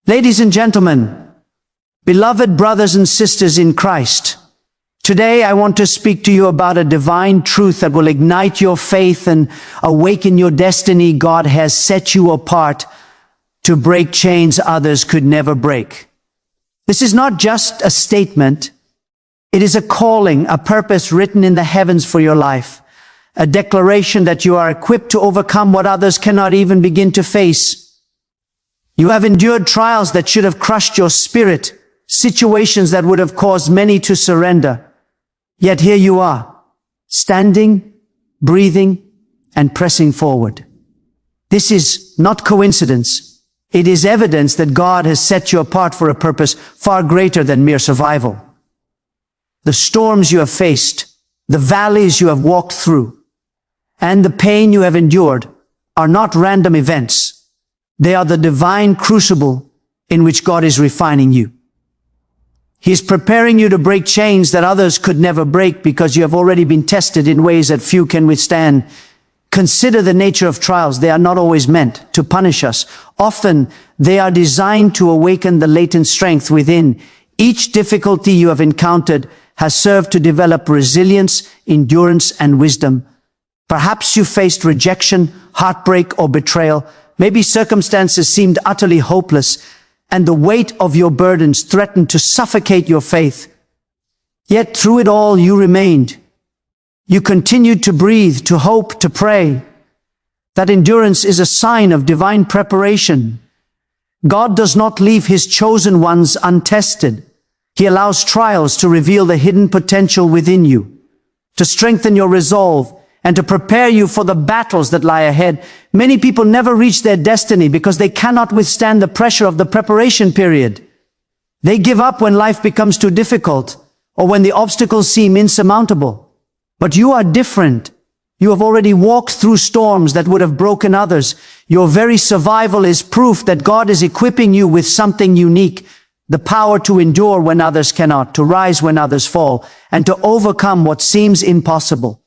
Ladies and gentlemen, beloved brothers and sisters in Christ, today I want to speak to you about a divine truth that will ignite your faith and awaken your destiny. God has set you apart to break chains others could never break. This is not just a statement. It is a calling, a purpose written in the heavens for your life, a declaration that you are equipped to overcome what others cannot even begin to face. You have endured trials that should have crushed your spirit, situations that would have caused many to surrender. Yet here you are, standing, breathing, and pressing forward. This is not coincidence. It is evidence that God has set you apart for a purpose far greater than mere survival. The storms you have faced, the valleys you have walked through, and the pain you have endured are not random events. They are the divine crucible in which God is refining you. He is preparing you to break chains that others could never break because you have already been tested in ways that few can withstand. Consider the nature of trials. They are not always meant to punish us. Often they are designed to awaken the latent strength within. Each difficulty you have encountered has served to develop resilience, endurance, and wisdom. Perhaps you faced rejection, heartbreak, or betrayal. Maybe circumstances seemed utterly hopeless, and the weight of your burdens threatened to suffocate your faith. Yet through it all, you remained. You continued to breathe, to hope, to pray. That endurance is a sign of divine preparation. God does not leave His chosen ones untested. He allows trials to reveal the hidden potential within you, to strengthen your resolve, and to prepare you for the battles that lie ahead. Many people never reach their destiny because they cannot withstand the pressure of the preparation period. They give up when life becomes too difficult or when the obstacles seem insurmountable. But you are different. You have already walked through storms that would have broken others. Your very survival is proof that God is equipping you with something unique, the power to endure when others cannot, to rise when others fall, and to overcome what seems impossible.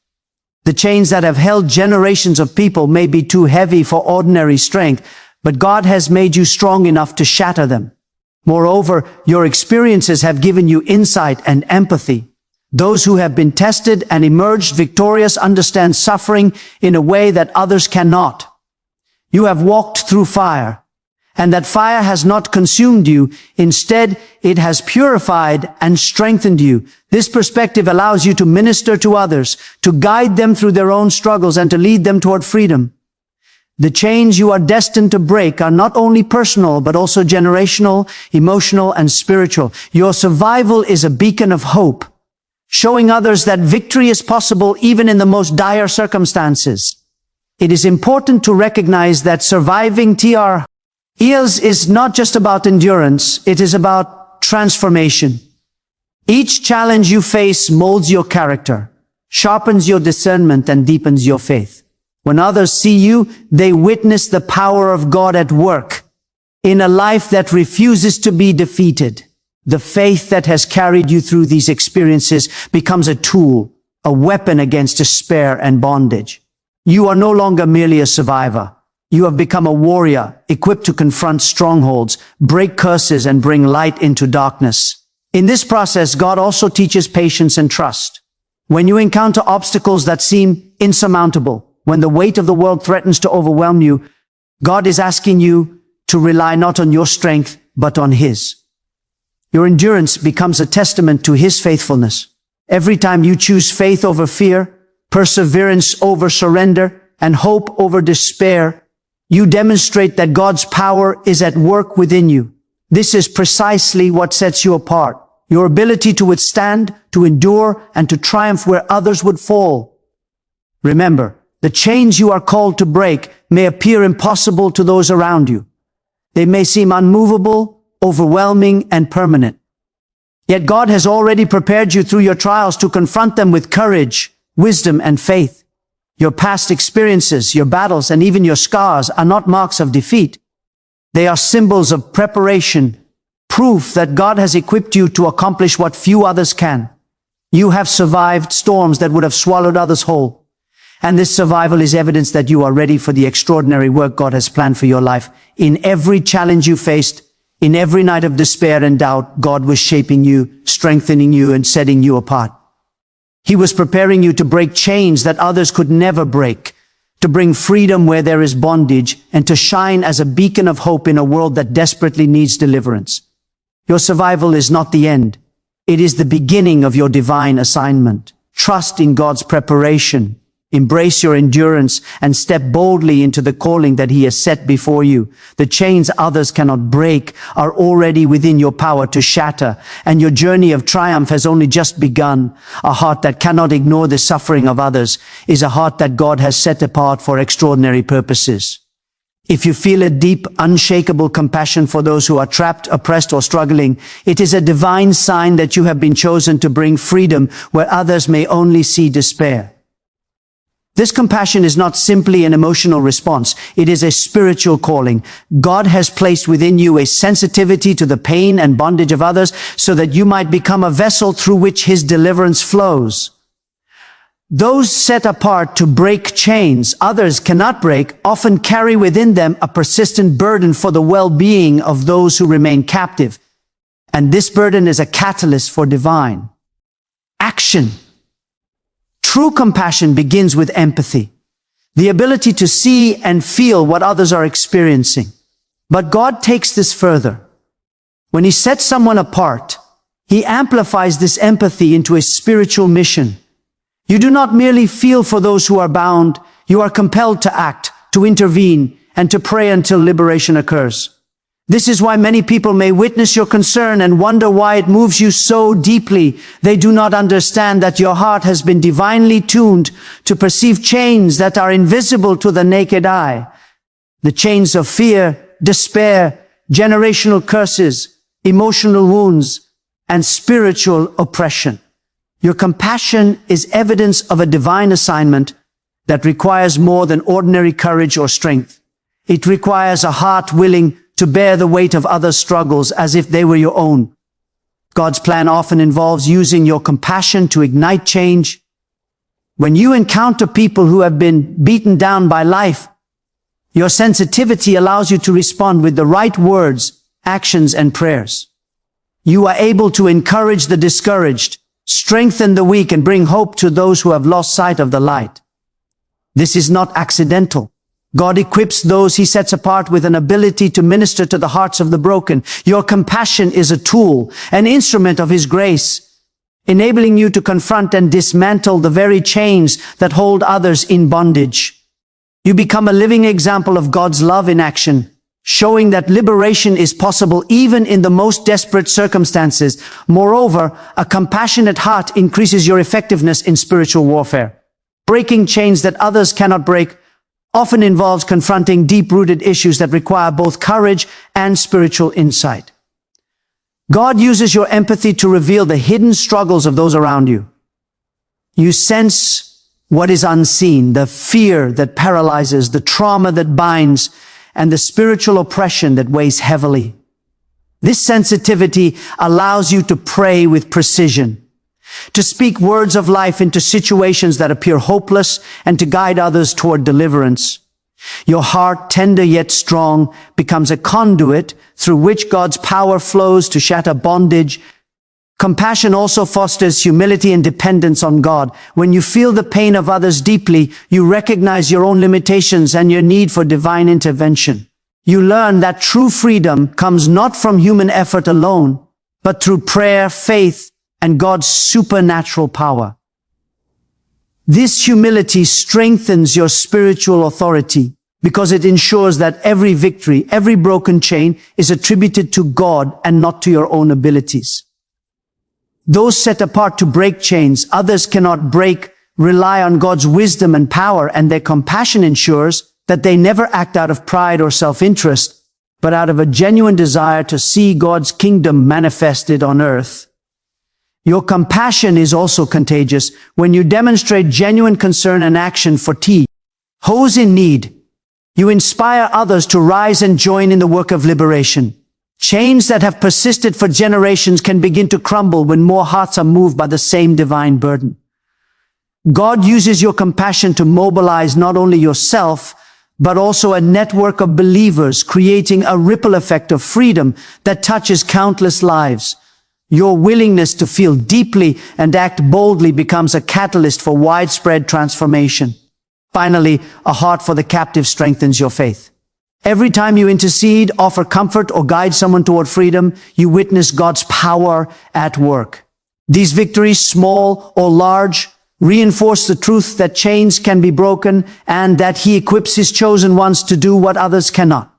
The chains that have held generations of people may be too heavy for ordinary strength, but God has made you strong enough to shatter them. Moreover, your experiences have given you insight and empathy. Those who have been tested and emerged victorious understand suffering in a way that others cannot. You have walked through fire, and that fire has not consumed you. Instead, it has purified and strengthened you. This perspective allows you to minister to others, to guide them through their own struggles, and to lead them toward freedom. The chains you are destined to break are not only personal, but also generational, emotional, and spiritual. Your survival is a beacon of hope, showing others that victory is possible even in the most dire circumstances. It is important to recognize that surviving trials is not just about endurance, it is about transformation. Each challenge you face molds your character, sharpens your discernment, and deepens your faith. When others see you, they witness the power of God at work in a life that refuses to be defeated. The faith that has carried you through these experiences becomes a tool, a weapon against despair and bondage. You are no longer merely a survivor. You have become a warrior, equipped to confront strongholds, break curses, and bring light into darkness. In this process, God also teaches patience and trust. When you encounter obstacles that seem insurmountable, when the weight of the world threatens to overwhelm you, God is asking you to rely not on your strength, but on His. Your endurance becomes a testament to His faithfulness. Every time you choose faith over fear, perseverance over surrender, and hope over despair, you demonstrate that God's power is at work within you. This is precisely what sets you apart. Your ability to withstand, to endure, and to triumph where others would fall. Remember, the chains you are called to break may appear impossible to those around you. They may seem unmovable, overwhelming, and permanent. Yet God has already prepared you through your trials to confront them with courage, wisdom, and faith. Your past experiences, your battles, and even your scars are not marks of defeat. They are symbols of preparation, proof that God has equipped you to accomplish what few others can. You have survived storms that would have swallowed others whole. And this survival is evidence that you are ready for the extraordinary work God has planned for your life. In every challenge you faced, In every night of despair and doubt, God was shaping you, strengthening you, and setting you apart. He was preparing you to break chains that others could never break, to bring freedom where there is bondage, and to shine as a beacon of hope in a world that desperately needs deliverance. Your survival is not the end. It is the beginning of your divine assignment. Trust in God's preparation. Embrace your endurance and step boldly into the calling that He has set before you. The chains others cannot break are already within your power to shatter, and your journey of triumph has only just begun. A heart that cannot ignore the suffering of others is a heart that God has set apart for extraordinary purposes. If you feel a deep, unshakable compassion for those who are trapped, oppressed, or struggling, it is a divine sign that you have been chosen to bring freedom where others may only see despair. This compassion is not simply an emotional response. It is a spiritual calling. God has placed within you a sensitivity to the pain and bondage of others so that you might become a vessel through which His deliverance flows. Those set apart to break chains others cannot break often carry within them a persistent burden for the well-being of those who remain captive. And this burden is a catalyst for divine action. True compassion begins with empathy, the ability to see and feel what others are experiencing. But God takes this further. When He sets someone apart, He amplifies this empathy into a spiritual mission. You do not merely feel for those who are bound, you are compelled to act, to intervene, and to pray until liberation occurs. This is why many people may witness your concern and wonder why it moves you so deeply. They do not understand that your heart has been divinely tuned to perceive chains that are invisible to the naked eye. The chains of fear, despair, generational curses, emotional wounds, and spiritual oppression. Your compassion is evidence of a divine assignment that requires more than ordinary courage or strength. It requires a heart willing to bear the weight of others' struggles as if they were your own. God's plan often involves using your compassion to ignite change. When you encounter people who have been beaten down by life, your sensitivity allows you to respond with the right words, actions, and prayers. You are able to encourage the discouraged, strengthen the weak, and bring hope to those who have lost sight of the light. This is not accidental. God equips those He sets apart with an ability to minister to the hearts of the broken. Your compassion is a tool, an instrument of His grace, enabling you to confront and dismantle the very chains that hold others in bondage. You become a living example of God's love in action, showing that liberation is possible even in the most desperate circumstances. Moreover, a compassionate heart increases your effectiveness in spiritual warfare. Breaking chains that others cannot break often involves confronting deep-rooted issues that require both courage and spiritual insight. God uses your empathy to reveal the hidden struggles of those around you. You sense what is unseen, the fear that paralyzes, the trauma that binds, and the spiritual oppression that weighs heavily. This sensitivity allows you to pray with precision, to speak words of life into situations that appear hopeless, and to guide others toward deliverance. Your heart, tender yet strong, becomes a conduit through which God's power flows to shatter bondage. Compassion also fosters humility and dependence on God. When you feel the pain of others deeply, you recognize your own limitations and your need for divine intervention. You learn that true freedom comes not from human effort alone, but through prayer, faith, and God's supernatural power. This humility strengthens your spiritual authority because it ensures that every victory, every broken chain is attributed to God and not to your own abilities. Those set apart to break chains others cannot break rely on God's wisdom and power, and their compassion ensures that they never act out of pride or self-interest, but out of a genuine desire to see God's kingdom manifested on earth. Your compassion is also contagious when you demonstrate genuine concern and action for those in need. You inspire others to rise and join in the work of liberation. Chains that have persisted for generations can begin to crumble when more hearts are moved by the same divine burden. God uses your compassion to mobilize not only yourself, but also a network of believers, creating a ripple effect of freedom that touches countless lives. Your willingness to feel deeply and act boldly becomes a catalyst for widespread transformation. Finally, a heart for the captive strengthens your faith. Every time you intercede, offer comfort, or guide someone toward freedom, you witness God's power at work. These victories, small or large, reinforce the truth that chains can be broken and that He equips His chosen ones to do what others cannot.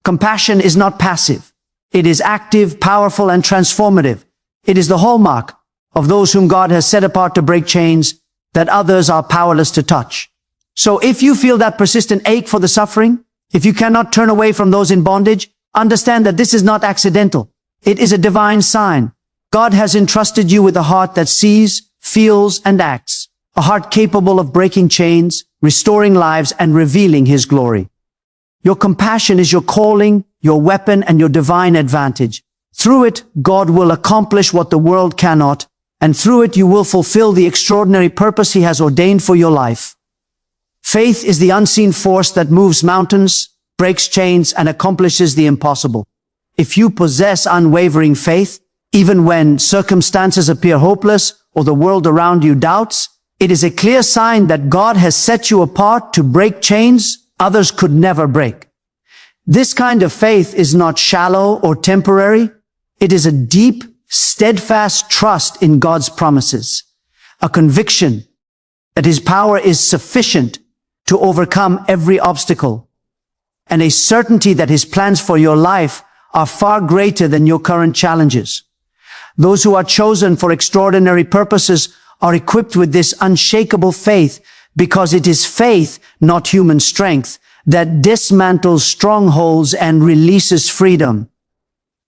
Compassion is not passive. It is active, powerful, and transformative. It is the hallmark of those whom God has set apart to break chains that others are powerless to touch. So if you feel that persistent ache for the suffering, if you cannot turn away from those in bondage, understand that this is not accidental. It is a divine sign. God has entrusted you with a heart that sees, feels, and acts, a heart capable of breaking chains, restoring lives, and revealing His glory. Your compassion is your calling, your weapon, and your divine advantage. Through it, God will accomplish what the world cannot, and through it you will fulfill the extraordinary purpose He has ordained for your life. Faith is the unseen force that moves mountains, breaks chains, and accomplishes the impossible. If you possess unwavering faith, even when circumstances appear hopeless or the world around you doubts, it is a clear sign that God has set you apart to break chains others could never break. This kind of faith is not shallow or temporary. It is a deep, steadfast trust in God's promises, a conviction that His power is sufficient to overcome every obstacle, and a certainty that His plans for your life are far greater than your current challenges. Those who are chosen for extraordinary purposes are equipped with this unshakable faith because it is faith, not human strength, that dismantles strongholds and releases freedom.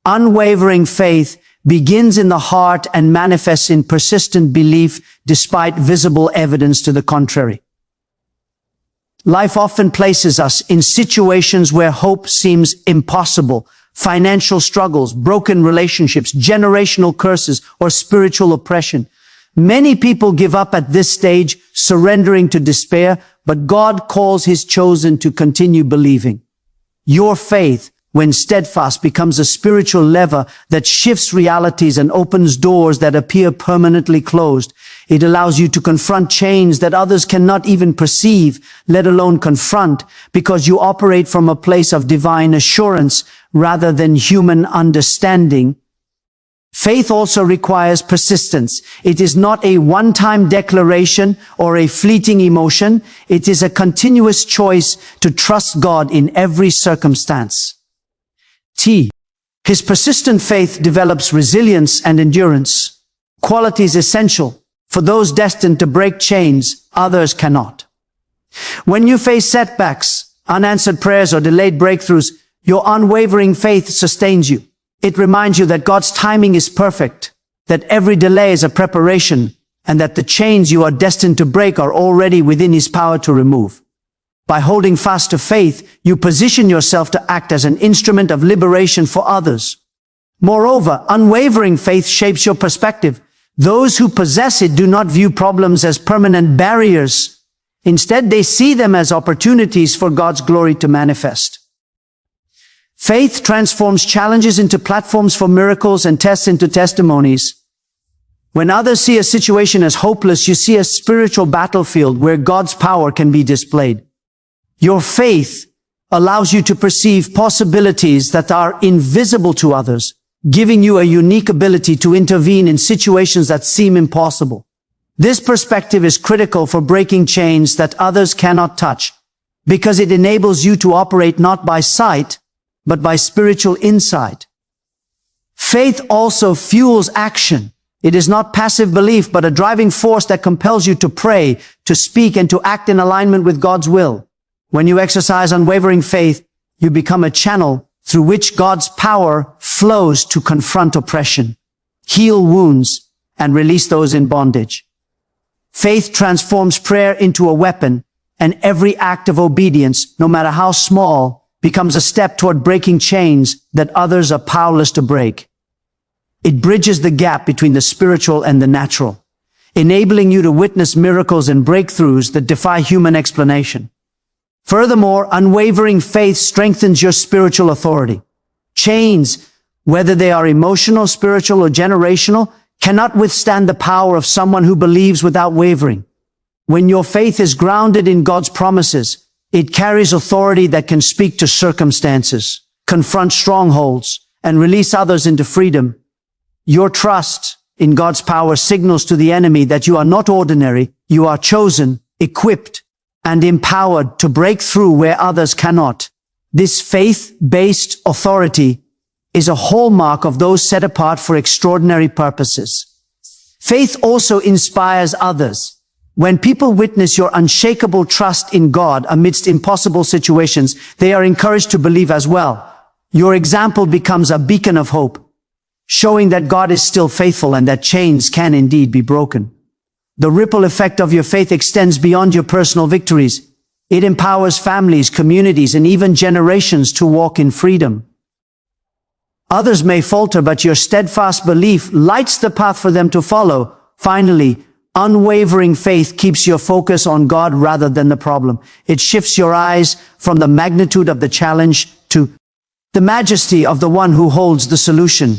Unwavering faith begins in the heart and manifests in persistent belief despite visible evidence to the contrary. Life often places us in situations where hope seems impossible. Financial struggles, broken relationships, generational curses, or spiritual oppression. Many people give up at this stage, surrendering to despair, but God calls His chosen to continue believing. Your faith, when steadfast, becomes a spiritual lever that shifts realities and opens doors that appear permanently closed. It allows you to confront chains that others cannot even perceive, let alone confront, because you operate from a place of divine assurance rather than human understanding. Faith also requires persistence. It is not a one-time declaration or a fleeting emotion. It is a continuous choice to trust God in every circumstance. His persistent faith develops resilience and endurance, qualities essential for those destined to break chains others cannot. When you face setbacks, unanswered prayers, or delayed breakthroughs, your unwavering faith sustains you. It reminds you that God's timing is perfect, that every delay is a preparation, and that the chains you are destined to break are already within His power to remove. By holding fast to faith, you position yourself to act as an instrument of liberation for others. Moreover, unwavering faith shapes your perspective. Those who possess it do not view problems as permanent barriers. Instead, they see them as opportunities for God's glory to manifest. Faith transforms challenges into platforms for miracles and tests into testimonies. When others see a situation as hopeless, you see a spiritual battlefield where God's power can be displayed. Your faith allows you to perceive possibilities that are invisible to others, giving you a unique ability to intervene in situations that seem impossible. This perspective is critical for breaking chains that others cannot touch, because it enables you to operate not by sight, but by spiritual insight. Faith also fuels action. It is not passive belief, but a driving force that compels you to pray, to speak, and to act in alignment with God's will. When you exercise unwavering faith, you become a channel through which God's power flows to confront oppression, heal wounds, and release those in bondage. Faith transforms prayer into a weapon, and every act of obedience, no matter how small, becomes a step toward breaking chains that others are powerless to break. It bridges the gap between the spiritual and the natural, enabling you to witness miracles and breakthroughs that defy human explanation. Furthermore, unwavering faith strengthens your spiritual authority. Chains, whether they are emotional, spiritual, or generational, cannot withstand the power of someone who believes without wavering. When your faith is grounded in God's promises, it carries authority that can speak to circumstances, confront strongholds, and release others into freedom. Your trust in God's power signals to the enemy that you are not ordinary, you are chosen, equipped, and empowered to break through where others cannot. This faith-based authority is a hallmark of those set apart for extraordinary purposes. Faith also inspires others. When people witness your unshakable trust in God amidst impossible situations, they are encouraged to believe as well. Your example becomes a beacon of hope, showing that God is still faithful and that chains can indeed be broken. The ripple effect of your faith extends beyond your personal victories. It empowers families, communities, and even generations to walk in freedom. Others may falter, but your steadfast belief lights the path for them to follow. Finally, unwavering faith keeps your focus on God rather than the problem. It shifts your eyes from the magnitude of the challenge to the majesty of the one who holds the solution.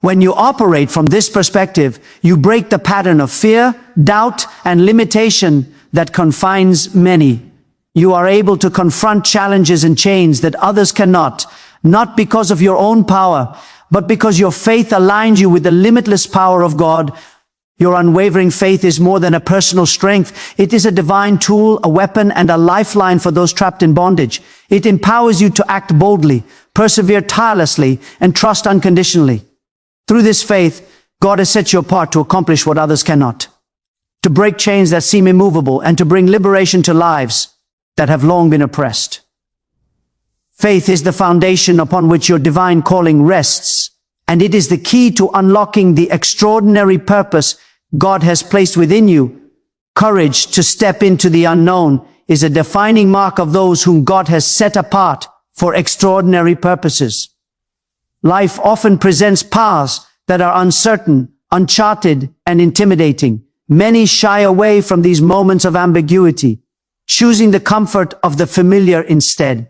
When you operate from this perspective, you break the pattern of fear, doubt, and limitation that confines many. You are able to confront challenges and chains that others cannot, not because of your own power, but because your faith aligns you with the limitless power of God. Your unwavering faith is more than a personal strength. It is a divine tool, a weapon, and a lifeline for those trapped in bondage. It empowers you to act boldly, persevere tirelessly, and trust unconditionally. Through this faith, God has set you apart to accomplish what others cannot, to break chains that seem immovable, and to bring liberation to lives that have long been oppressed. Faith is the foundation upon which your divine calling rests, and it is the key to unlocking the extraordinary purpose God has placed within you. Courage to step into the unknown is a defining mark of those whom God has set apart for extraordinary purposes. Life often presents paths that are uncertain, uncharted, and intimidating. Many shy away from these moments of ambiguity, choosing the comfort of the familiar instead.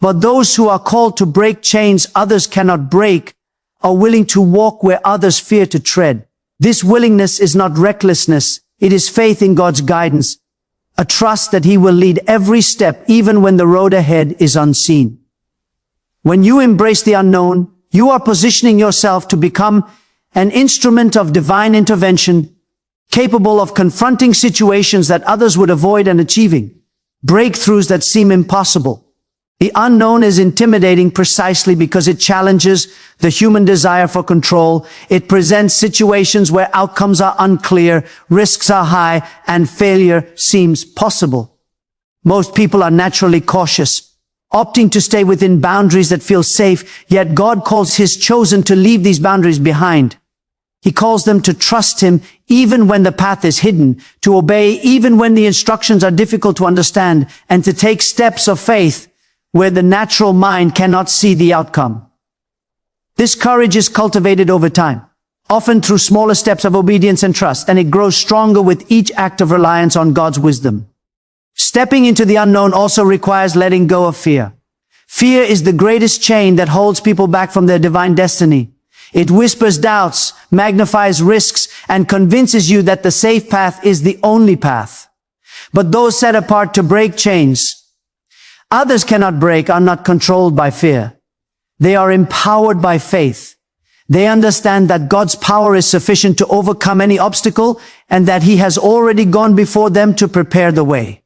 But those who are called to break chains others cannot break are willing to walk where others fear to tread. This willingness is not recklessness, it is faith in God's guidance, a trust that He will lead every step even when the road ahead is unseen. When you embrace the unknown, you are positioning yourself to become an instrument of divine intervention, capable of confronting situations that others would avoid and achieving breakthroughs that seem impossible. The unknown is intimidating precisely because it challenges the human desire for control. It presents situations where outcomes are unclear, risks are high, and failure seems possible. Most people are naturally cautious, opting to stay within boundaries that feel safe, yet God calls His chosen to leave these boundaries behind. He calls them to trust Him even when the path is hidden, to obey even when the instructions are difficult to understand, and to take steps of faith where the natural mind cannot see the outcome. This courage is cultivated over time, often through smaller steps of obedience and trust, and it grows stronger with each act of reliance on God's wisdom. Stepping into the unknown also requires letting go of fear. Fear is the greatest chain that holds people back from their divine destiny. It whispers doubts, magnifies risks, and convinces you that the safe path is the only path. But those set apart to break chains others cannot break are not controlled by fear. They are empowered by faith. They understand that God's power is sufficient to overcome any obstacle and that He has already gone before them to prepare the way.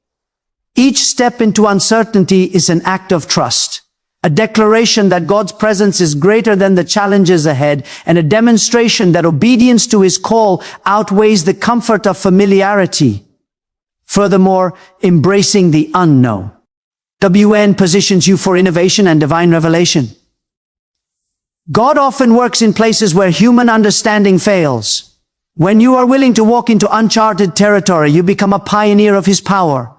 Each step into uncertainty is an act of trust, a declaration that God's presence is greater than the challenges ahead, and a demonstration that obedience to His call outweighs the comfort of familiarity. Furthermore, embracing the unknown positions you for innovation and divine revelation. God often works in places where human understanding fails. When you are willing to walk into uncharted territory, you become a pioneer of His power,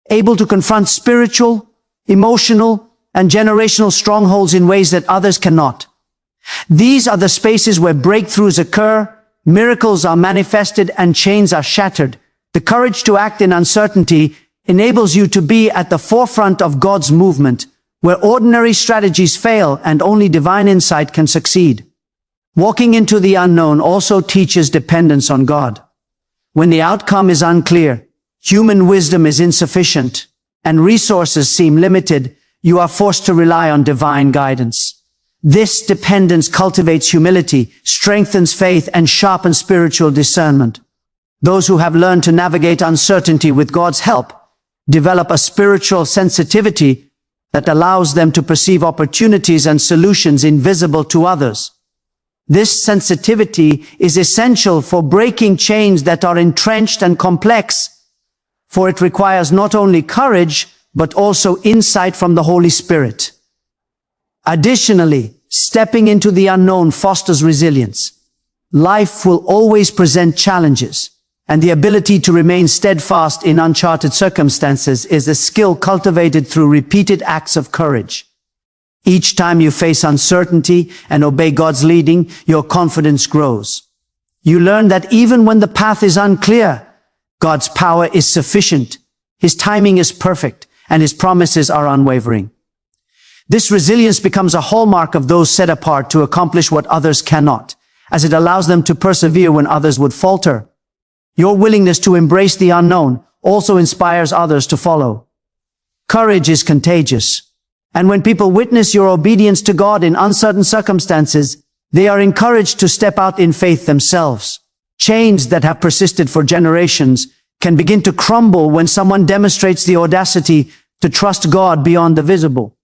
able to confront spiritual, emotional, and generational strongholds in ways that others cannot. These are the spaces where breakthroughs occur, miracles are manifested, and chains are shattered. The courage to act in uncertainty enables you to be at the forefront of God's movement, where ordinary strategies fail and only divine insight can succeed. Walking into the unknown also teaches dependence on God. When the outcome is unclear, human wisdom is insufficient, and resources seem limited, you are forced to rely on divine guidance. This dependence cultivates humility, strengthens faith, and sharpens spiritual discernment. Those who have learned to navigate uncertainty with God's help develop a spiritual sensitivity that allows them to perceive opportunities and solutions invisible to others. This sensitivity is essential for breaking chains that are entrenched and complex, for it requires not only courage, but also insight from the Holy Spirit. Additionally, stepping into the unknown fosters resilience. Life will always present challenges, and the ability to remain steadfast in uncharted circumstances is a skill cultivated through repeated acts of courage. Each time you face uncertainty and obey God's leading, your confidence grows. You learn that even when the path is unclear, God's power is sufficient, His timing is perfect, and His promises are unwavering. This resilience becomes a hallmark of those set apart to accomplish what others cannot, as it allows them to persevere when others would falter. Your willingness to embrace the unknown also inspires others to follow. Courage is contagious, and when people witness your obedience to God in uncertain circumstances, they are encouraged to step out in faith themselves. Chains that have persisted for generations can begin to crumble when someone demonstrates the audacity to trust God beyond the visible.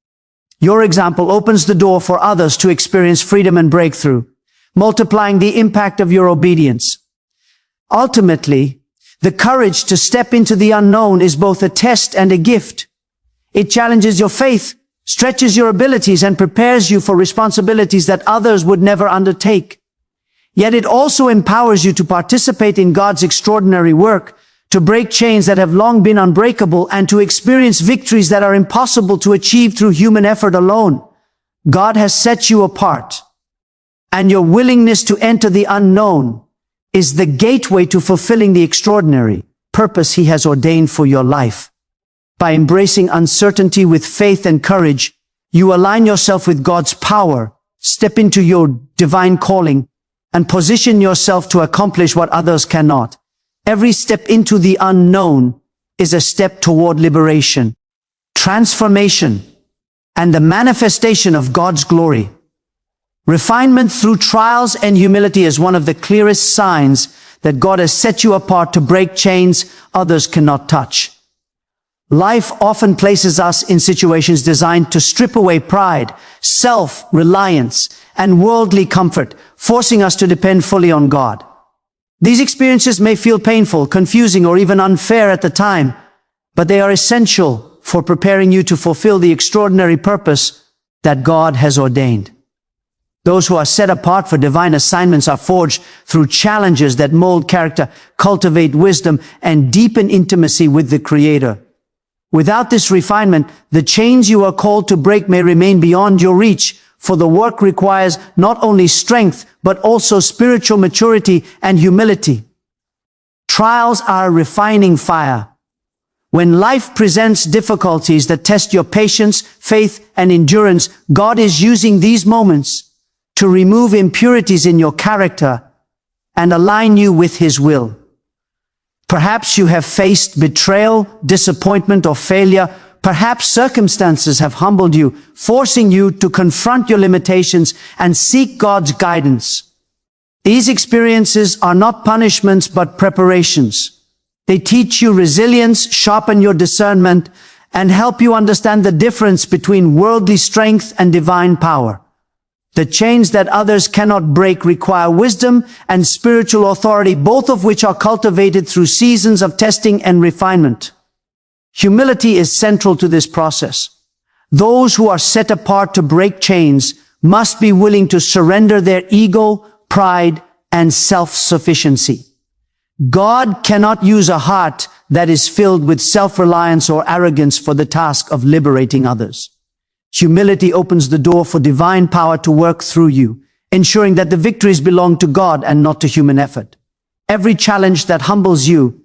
Your example opens the door for others to experience freedom and breakthrough, multiplying the impact of your obedience. Ultimately, the courage to step into the unknown is both a test and a gift. It challenges your faith, stretches your abilities, and prepares you for responsibilities that others would never undertake. Yet it also empowers you to participate in God's extraordinary work, to break chains that have long been unbreakable, and to experience victories that are impossible to achieve through human effort alone. God has set you apart, and your willingness to enter the unknown is the gateway to fulfilling the extraordinary purpose He has ordained for your life. By embracing uncertainty with faith and courage, you align yourself with God's power, step into your divine calling, and position yourself to accomplish what others cannot. Every step into the unknown is a step toward liberation, transformation, and the manifestation of God's glory. Refinement through trials and humility is one of the clearest signs that God has set you apart to break chains others cannot touch. Life often places us in situations designed to strip away pride, self-reliance, and worldly comfort, forcing us to depend fully on God. These experiences may feel painful, confusing, or even unfair at the time, but they are essential for preparing you to fulfill the extraordinary purpose that God has ordained. Those who are set apart for divine assignments are forged through challenges that mold character, cultivate wisdom, and deepen intimacy with the Creator. Without this refinement, the chains you are called to break may remain beyond your reach, for the work requires not only strength, but also spiritual maturity and humility. Trials are a refining fire. When life presents difficulties that test your patience, faith, and endurance, God is using these moments to remove impurities in your character and align you with His will. Perhaps you have faced betrayal, disappointment, or failure. Perhaps circumstances have humbled you, forcing you to confront your limitations and seek God's guidance. These experiences are not punishments, but preparations. They teach you resilience, sharpen your discernment, and help you understand the difference between worldly strength and divine power. The chains that others cannot break require wisdom and spiritual authority, both of which are cultivated through seasons of testing and refinement. Humility is central to this process. Those who are set apart to break chains must be willing to surrender their ego, pride, and self-sufficiency. God cannot use a heart that is filled with self-reliance or arrogance for the task of liberating others. Humility opens the door for divine power to work through you, ensuring that the victories belong to God and not to human effort. Every challenge that humbles you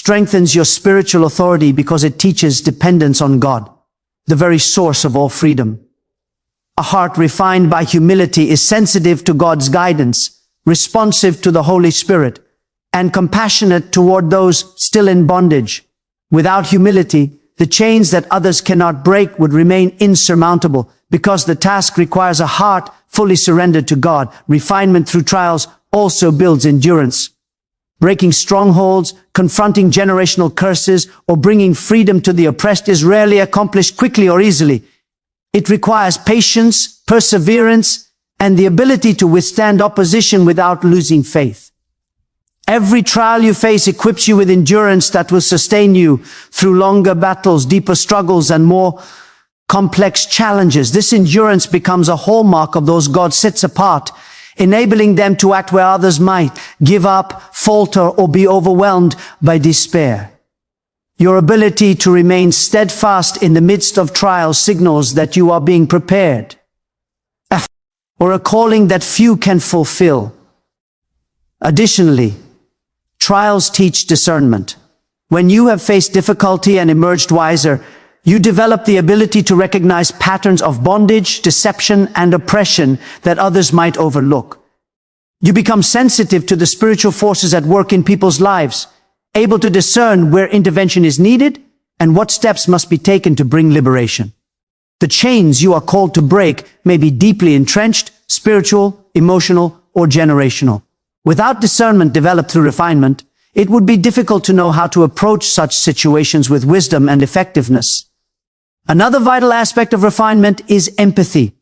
strengthens your spiritual authority because it teaches dependence on God, the very source of all freedom. A heart refined by humility is sensitive to God's guidance, responsive to the Holy Spirit, and compassionate toward those still in bondage. Without humility, the chains that others cannot break would remain insurmountable because the task requires a heart fully surrendered to God. Refinement through trials also builds endurance. Breaking strongholds, confronting generational curses, or bringing freedom to the oppressed is rarely accomplished quickly or easily. It requires patience, perseverance, and the ability to withstand opposition without losing faith. Every trial you face equips you with endurance that will sustain you through longer battles, deeper struggles, and more complex challenges. This endurance becomes a hallmark of those God sets apart, enabling them to act where others might give up, falter, or be overwhelmed by despair. Your ability to remain steadfast in the midst of trials signals that you are being prepared, or a calling that few can fulfill. Additionally, trials teach discernment. When you have faced difficulty and emerged wiser, you develop the ability to recognize patterns of bondage, deception, and oppression that others might overlook. You become sensitive to the spiritual forces at work in people's lives, able to discern where intervention is needed and what steps must be taken to bring liberation. The chains you are called to break may be deeply entrenched, spiritual, emotional, or generational. Without discernment developed through refinement, it would be difficult to know how to approach such situations with wisdom and effectiveness. Another vital aspect of refinement is empathy.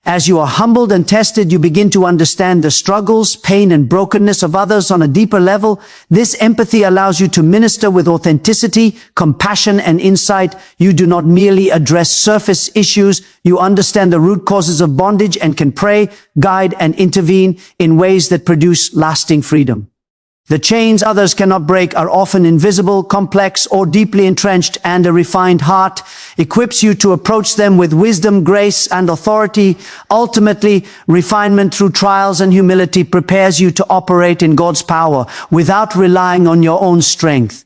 As you are humbled and tested, you begin to understand the struggles, pain, and brokenness of others on a deeper level. This empathy allows you to minister with authenticity, compassion, and insight. You do not merely address surface issues. You understand the root causes of bondage and can pray, guide, and intervene in ways that produce lasting freedom. The chains others cannot break are often invisible, complex, or deeply entrenched, and a refined heart equips you to approach them with wisdom, grace, and authority. Ultimately, refinement through trials and humility prepares you to operate in God's power without relying on your own strength.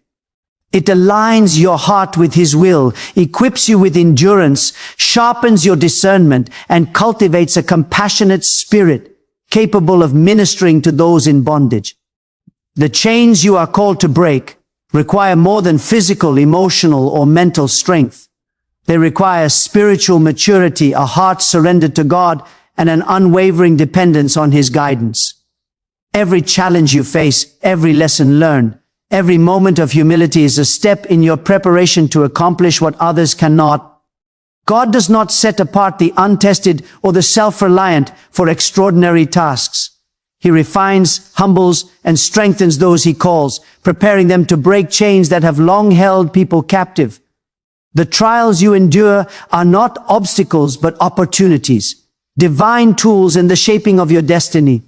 It aligns your heart with His will, equips you with endurance, sharpens your discernment, and cultivates a compassionate spirit capable of ministering to those in bondage. The chains you are called to break require more than physical, emotional, or mental strength. They require spiritual maturity, a heart surrendered to God, and an unwavering dependence on His guidance. Every challenge you face, every lesson learned, every moment of humility is a step in your preparation to accomplish what others cannot. God does not set apart the untested or the self-reliant for extraordinary tasks. He refines, humbles, and strengthens those He calls, preparing them to break chains that have long held people captive. The trials you endure are not obstacles but opportunities, divine tools in the shaping of your destiny.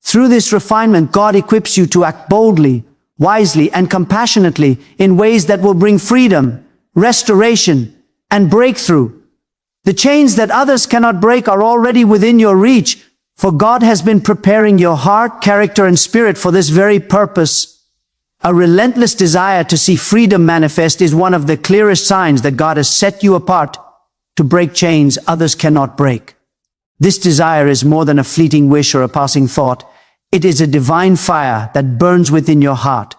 Through this refinement, God equips you to act boldly, wisely, and compassionately in ways that will bring freedom, restoration, and breakthrough. The chains that others cannot break are already within your reach, for God has been preparing your heart, character, and spirit for this very purpose. A relentless desire to see freedom manifest is one of the clearest signs that God has set you apart to break chains others cannot break. This desire is more than a fleeting wish or a passing thought. It is a divine fire that burns within your heart,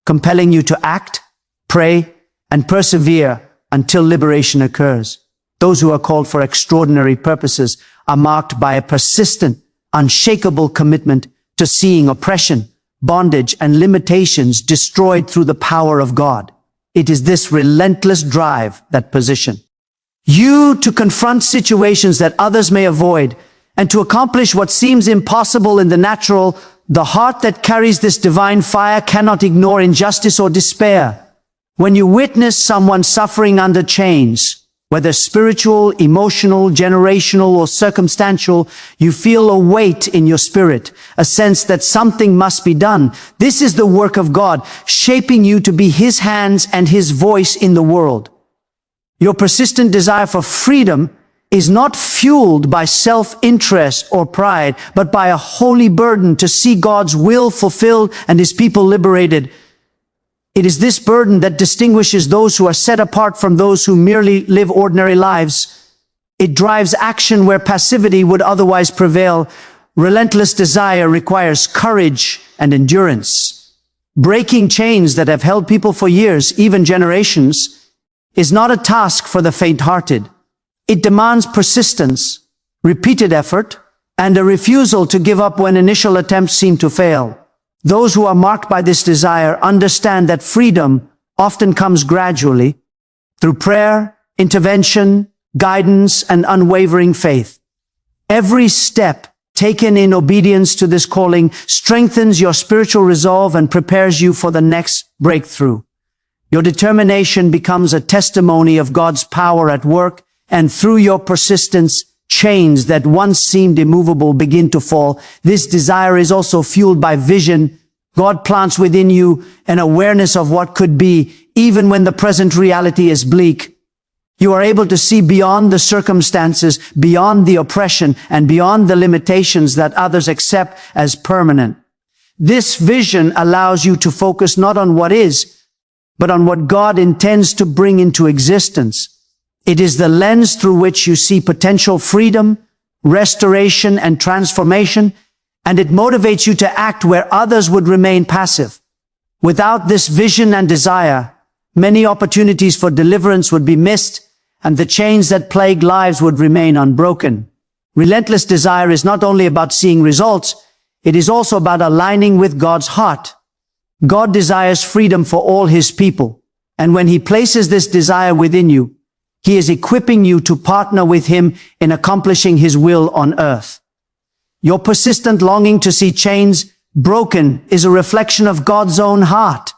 compelling you to act, pray, and persevere until liberation occurs. Those who are called for extraordinary purposes are marked by a persistent, unshakable commitment to seeing oppression, bondage, and limitations destroyed through the power of God. It is this relentless drive that positions you to confront situations that others may avoid and to accomplish what seems impossible in the natural. The heart that carries this divine fire cannot ignore injustice or despair. When you witness someone suffering under chains, whether spiritual, emotional, generational, or circumstantial, you feel a weight in your spirit, a sense that something must be done. This is the work of God, shaping you to be His hands and His voice in the world. Your persistent desire for freedom is not fueled by self-interest or pride, but by a holy burden to see God's will fulfilled and His people liberated. It is this burden that distinguishes those who are set apart from those who merely live ordinary lives. It drives action where passivity would otherwise prevail. Relentless desire requires courage and endurance. Breaking chains that have held people for years, even generations, is not a task for the faint-hearted. It demands persistence, repeated effort, and a refusal to give up when initial attempts seem to fail. Those who are marked by this desire understand that freedom often comes gradually through prayer, intervention, guidance, and unwavering faith. Every step taken in obedience to this calling strengthens your spiritual resolve and prepares you for the next breakthrough. Your determination becomes a testimony of God's power at work, and through your persistence, chains that once seemed immovable begin to fall. This desire is also fueled by vision. God plants within you an awareness of what could be, even when the present reality is bleak. You are able to see beyond the circumstances, beyond the oppression, and beyond the limitations that others accept as permanent. This vision allows you to focus not on what is, but on what God intends to bring into existence. It is the lens through which you see potential freedom, restoration, and transformation, and it motivates you to act where others would remain passive. Without this vision and desire, many opportunities for deliverance would be missed, and the chains that plague lives would remain unbroken. Relentless desire is not only about seeing results, it is also about aligning with God's heart. God desires freedom for all His people, and when He places this desire within you, He is equipping you to partner with Him in accomplishing His will on earth. Your persistent longing to see chains broken is a reflection of God's own heart.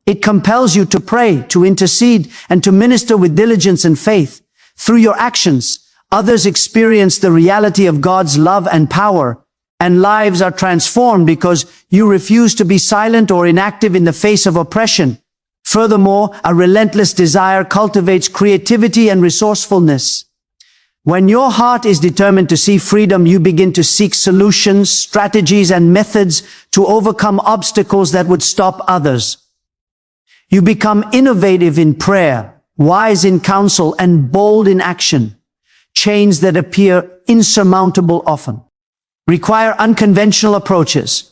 It compels you to pray, to intercede, and to minister with diligence and faith. Through your actions, others experience the reality of God's love and power, and lives are transformed because you refuse to be silent or inactive in the face of oppression. Furthermore, a relentless desire cultivates creativity and resourcefulness. When your heart is determined to see freedom, you begin to seek solutions, strategies, and methods to overcome obstacles that would stop others. You become innovative in prayer, wise in counsel, and bold in action. Chains that appear insurmountable often require unconventional approaches.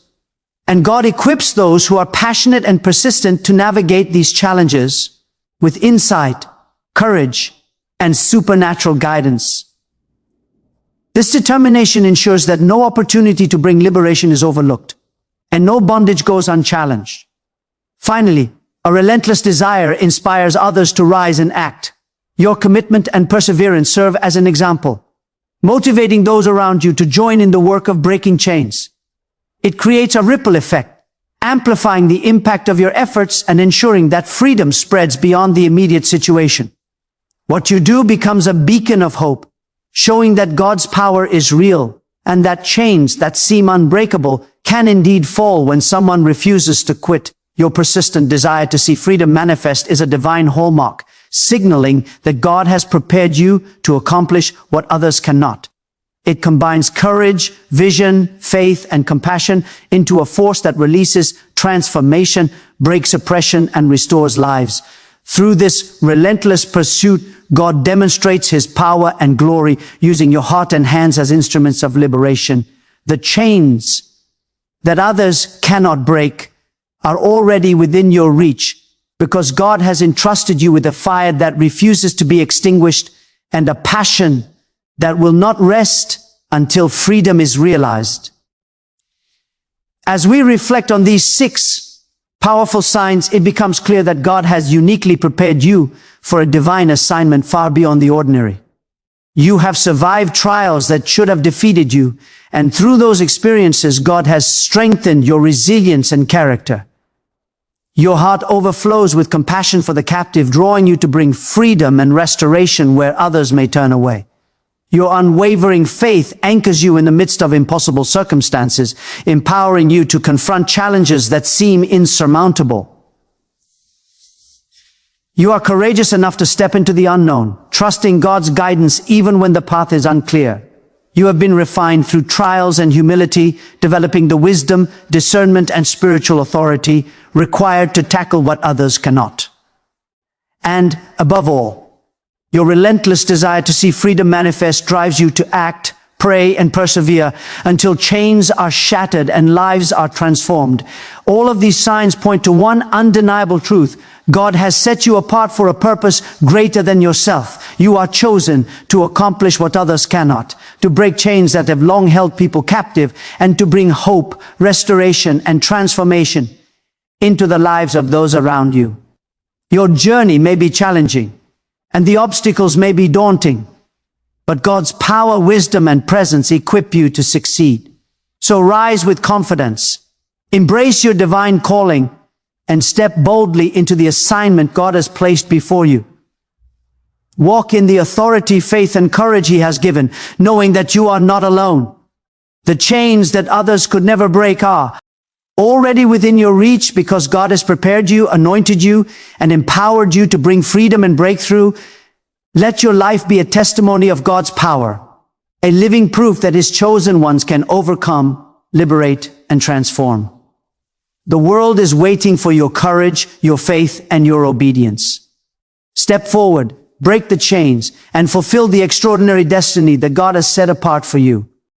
And God equips those who are passionate and persistent to navigate these challenges with insight, courage, and supernatural guidance. This determination ensures that no opportunity to bring liberation is overlooked, and no bondage goes unchallenged. Finally, a relentless desire inspires others to rise and act. Your commitment and perseverance serve as an example, motivating those around you to join in the work of breaking chains. It creates a ripple effect, amplifying the impact of your efforts and ensuring that freedom spreads beyond the immediate situation. What you do becomes a beacon of hope, showing that God's power is real and that chains that seem unbreakable can indeed fall when someone refuses to quit. Your persistent desire to see freedom manifest is a divine hallmark, signaling that God has prepared you to accomplish what others cannot. It combines courage, vision, faith, and compassion into a force that releases transformation, breaks oppression, and restores lives. Through this relentless pursuit, God demonstrates His power and glory, using your heart and hands as instruments of liberation. The chains that others cannot break are already within your reach, because God has entrusted you with a fire that refuses to be extinguished and a passion that will not rest until freedom is realized. As we reflect on these 6 powerful signs, it becomes clear that God has uniquely prepared you for a divine assignment far beyond the ordinary. You have survived trials that should have defeated you, and through those experiences, God has strengthened your resilience and character. Your heart overflows with compassion for the captive, drawing you to bring freedom and restoration where others may turn away. Your unwavering faith anchors you in the midst of impossible circumstances, empowering you to confront challenges that seem insurmountable. You are courageous enough to step into the unknown, trusting God's guidance even when the path is unclear. You have been refined through trials and humility, developing the wisdom, discernment, and spiritual authority required to tackle what others cannot. And above all, your relentless desire to see freedom manifest drives you to act, pray, and persevere until chains are shattered and lives are transformed. All of these signs point to one undeniable truth. God has set you apart for a purpose greater than yourself. You are chosen to accomplish what others cannot, to break chains that have long held people captive, and to bring hope, restoration, and transformation into the lives of those around you. Your journey may be challenging, and the obstacles may be daunting, but God's power, wisdom, and presence equip you to succeed. So rise with confidence, embrace your divine calling, and step boldly into the assignment God has placed before you. Walk in the authority, faith, and courage He has given, knowing that you are not alone. The chains that others could never break are already within your reach because God has prepared you, anointed you, and empowered you to bring freedom and breakthrough. Let your life be a testimony of God's power, a living proof that His chosen ones can overcome, liberate, and transform. The world is waiting for your courage, your faith, and your obedience. Step forward, break the chains, and fulfill the extraordinary destiny that God has set apart for you.